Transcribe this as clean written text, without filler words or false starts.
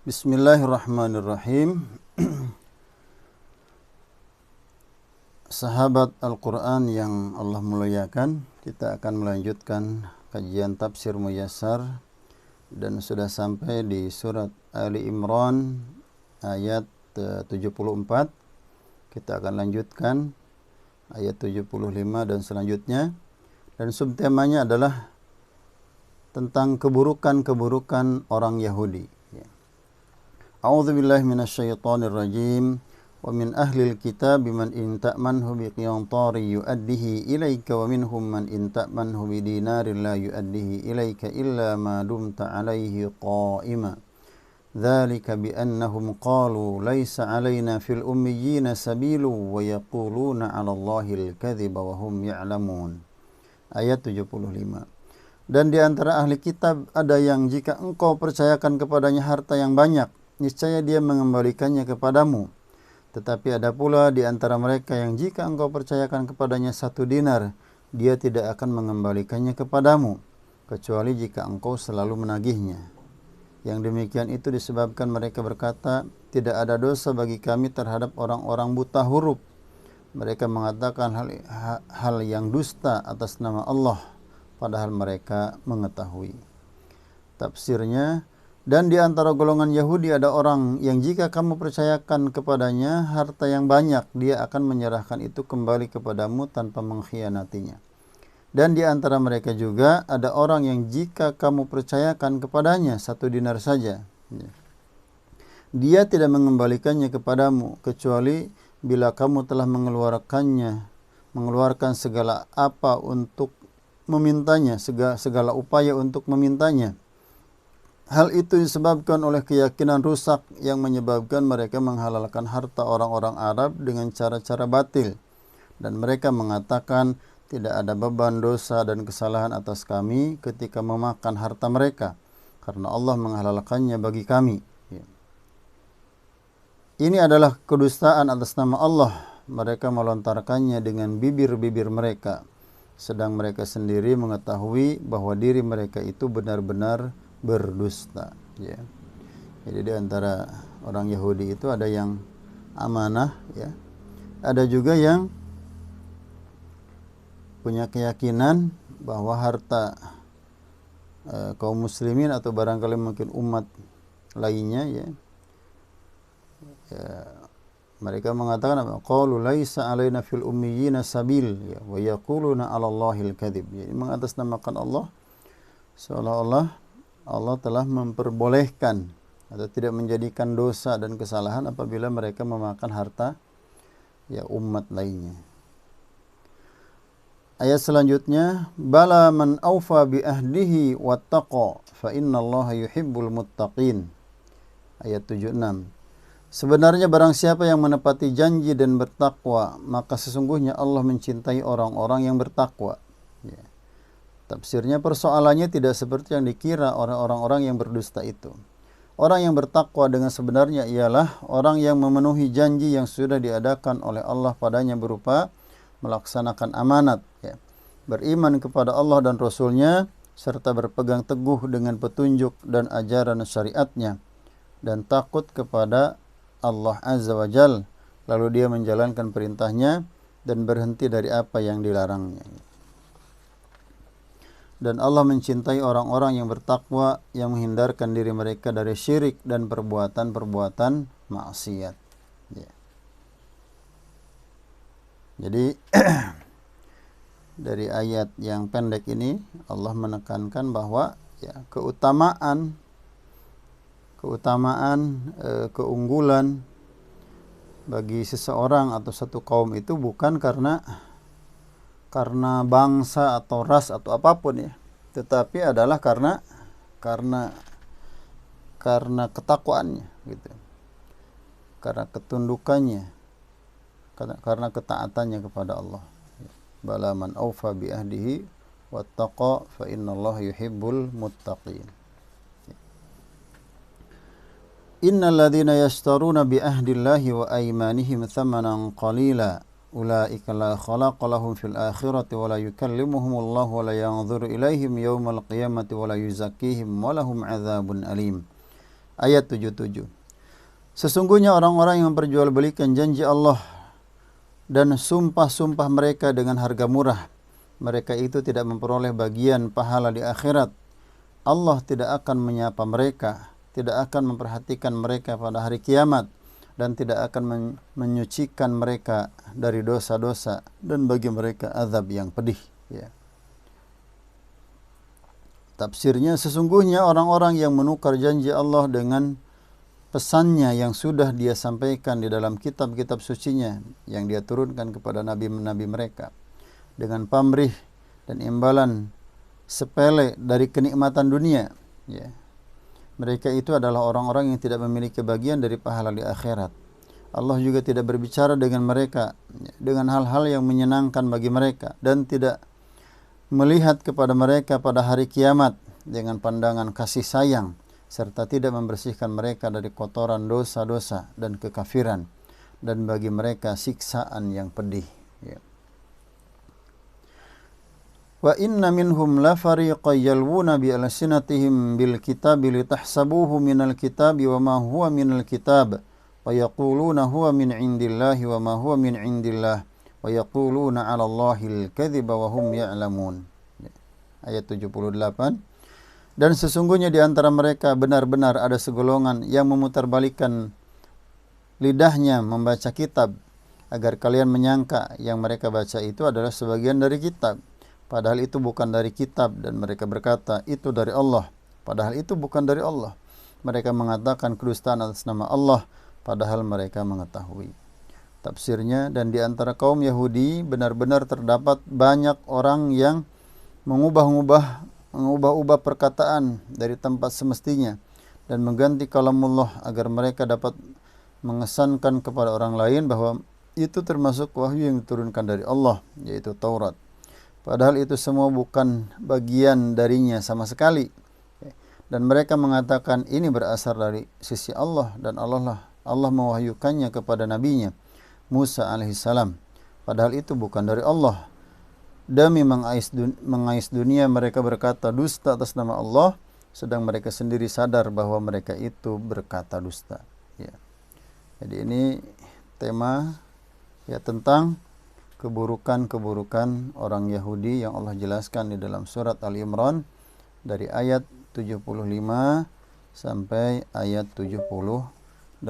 Bismillahirrahmanirrahim. Sahabat Al-Quran yang Allah muliakan, kita akan melanjutkan kajian tafsir Muyassar dan sudah sampai di surat Ali Imran ayat 74. Kita akan lanjutkan ayat 75 dan selanjutnya, dan subtemanya adalah tentang keburukan-keburukan orang Yahudi. A'udzu billahi minasyaitonir rajim. Wa min ahlil kitab man in ta'manhu biqintari yu'addihi ilaika wa minhum man in ta'manhu bidinarin la yu'addihi ilaika illa ma dumta 'alaihi qa'ima. Dzalika bi annahum qalu laisa 'alaina fil ummiyina sabilu wa yaquluna 'ala Allahil kadhiba wa hum ya'lamun. Ayat 75. Dan di antara ahli kitab ada yang jika engkau percayakan kepadanya harta yang banyak, niscaya dia mengembalikannya kepadamu. Tetapi ada pula di antara mereka yang jika engkau percayakan kepadanya 1 dinar, dia tidak akan mengembalikannya kepadamu, kecuali jika engkau selalu menagihnya. Yang demikian itu disebabkan mereka berkata, tidak ada dosa bagi kami terhadap orang-orang buta huruf. Mereka mengatakan hal yang dusta atas nama Allah, padahal mereka mengetahui. Tafsirnya, dan di antara golongan Yahudi ada orang yang jika kamu percayakan kepadanya harta yang banyak, dia akan menyerahkan itu kembali kepadamu tanpa mengkhianatinya. Dan di antara mereka juga ada orang yang jika kamu percayakan kepadanya 1 dinar saja, dia tidak mengembalikannya kepadamu, kecuali bila kamu telah mengeluarkan segala apa untuk memintanya, segala upaya untuk memintanya. Hal itu disebabkan oleh keyakinan rusak yang menyebabkan mereka menghalalkan harta orang-orang Arab dengan cara-cara batil. Dan mereka mengatakan tidak ada beban dosa dan kesalahan atas kami ketika memakan harta mereka, karena Allah menghalalkannya bagi kami. Ini adalah kedustaan atas nama Allah. Mereka melontarkannya dengan bibir-bibir mereka, sedang mereka sendiri mengetahui bahwa diri mereka itu benar-benar berdusta. Jadi di antara orang Yahudi itu ada yang amanah, ada juga yang punya keyakinan bahwa harta kaum muslimin atau barangkali mungkin umat lainnya, mereka mengatakan apa? Qalu laisa alaina fil ummiyina sabil wa yaquluna 'ala Allahil kadzib. Jadi mengatasnamakan Allah, seolah-olah Allah telah memperbolehkan atau tidak menjadikan dosa dan kesalahan apabila mereka memakan harta umat lainnya. Ayat selanjutnya, bala man aufa bi ahdihi wattaqa fa innallaha yuhibbul muttaqin. Ayat 76. Sebenarnya barang siapa yang menepati janji dan bertakwa, maka sesungguhnya Allah mencintai orang-orang yang bertakwa. Tafsirnya, persoalannya tidak seperti yang dikira oleh orang-orang yang berdusta itu. Orang yang bertakwa dengan sebenarnya ialah orang yang memenuhi janji yang sudah diadakan oleh Allah padanya berupa melaksanakan amanat, beriman kepada Allah dan Rasul-Nya, serta berpegang teguh dengan petunjuk dan ajaran syariatnya, dan takut kepada Allah Azza wa Jal, lalu dia menjalankan perintahnya dan berhenti dari apa yang dilarangnya. Dan Allah mencintai orang-orang yang bertakwa, yang menghindarkan diri mereka dari syirik dan perbuatan-perbuatan maksiat. Jadi dari ayat yang pendek ini Allah menekankan bahwa keunggulan bagi seseorang atau satu kaum itu bukan karena bangsa atau ras atau apapun, tetapi adalah karena ketakwaannya, karena ketundukannya, karena ketaatannya kepada Allah. Bala man aufa bi ahdihi wattaqa fa innallaha yuhibbul muttaqin. Innal ladzina yashtaruna bi ahdillahi wa aymanihim thamanan qalila ulaika la khalaqa lahum fil akhirati wa la yukallimuhumullahu wa la yanzuru ilaihim yawmal qiyamati wa la yuzakkihim wa lahum adzabun alim. ayat 77. Sesungguhnya orang-orang yang memperjualbelikan janji Allah dan sumpah-sumpah mereka dengan harga murah, mereka itu tidak memperoleh bagian pahala di akhirat. Allah tidak akan menyapa mereka, tidak akan memperhatikan mereka pada hari kiamat, dan tidak akan menyucikan mereka dari dosa-dosa, dan bagi mereka azab yang pedih. Ya. Tafsirnya, sesungguhnya orang-orang yang menukar janji Allah dengan pesannya yang sudah dia sampaikan di dalam kitab-kitab sucinya yang dia turunkan kepada nabi-nabi mereka, dengan pamrih dan imbalan sepele dari kenikmatan dunia, ya. Mereka itu adalah orang-orang yang tidak memiliki bagian dari pahala di akhirat. Allah juga tidak berbicara dengan mereka dengan hal-hal yang menyenangkan bagi mereka, dan tidak melihat kepada mereka pada hari kiamat dengan pandangan kasih sayang, serta tidak membersihkan mereka dari kotoran dosa-dosa dan kekafiran, dan bagi mereka siksaan yang pedih. Ya. Wa inna minhum la fariqan yalwuna bi alsinatihim bil kitabi litahsabuhu minal kitabi wa ma huwa minal kitab wa yaquluna huwa min indillahi wa ma huwa min indillah wa yaquluna 'ala Allahil kadhiba wa hum ya'lamun. Ayat 78. Dan sesungguhnya di antara mereka benar-benar ada segolongan yang memutarbalikkan lidahnya membaca kitab, agar kalian menyangka yang mereka baca itu adalah sebagian dari kitab, padahal itu bukan dari kitab, dan mereka berkata itu dari Allah, padahal itu bukan dari Allah. Mereka mengatakan kedustaan atas nama Allah, padahal mereka mengetahui. Tafsirnya, dan di antara kaum Yahudi benar-benar terdapat banyak orang yang mengubah-ubah perkataan dari tempat semestinya dan mengganti kalamullah agar mereka dapat mengesankan kepada orang lain bahwa itu termasuk wahyu yang diturunkan dari Allah, yaitu Taurat. Padahal itu semua bukan bagian darinya sama sekali. Dan mereka mengatakan ini berasal dari sisi Allah, dan Allah mewahyukannya kepada nabinya Musa alaihissalam. Padahal itu bukan dari Allah. Demi mengais dunia mereka berkata dusta atas nama Allah, sedang mereka sendiri sadar bahwa mereka itu berkata dusta. Ya. Jadi ini tema ya tentang keburukan-keburukan orang Yahudi yang Allah jelaskan di dalam surat Ali Imran dari ayat 75 sampai ayat 78.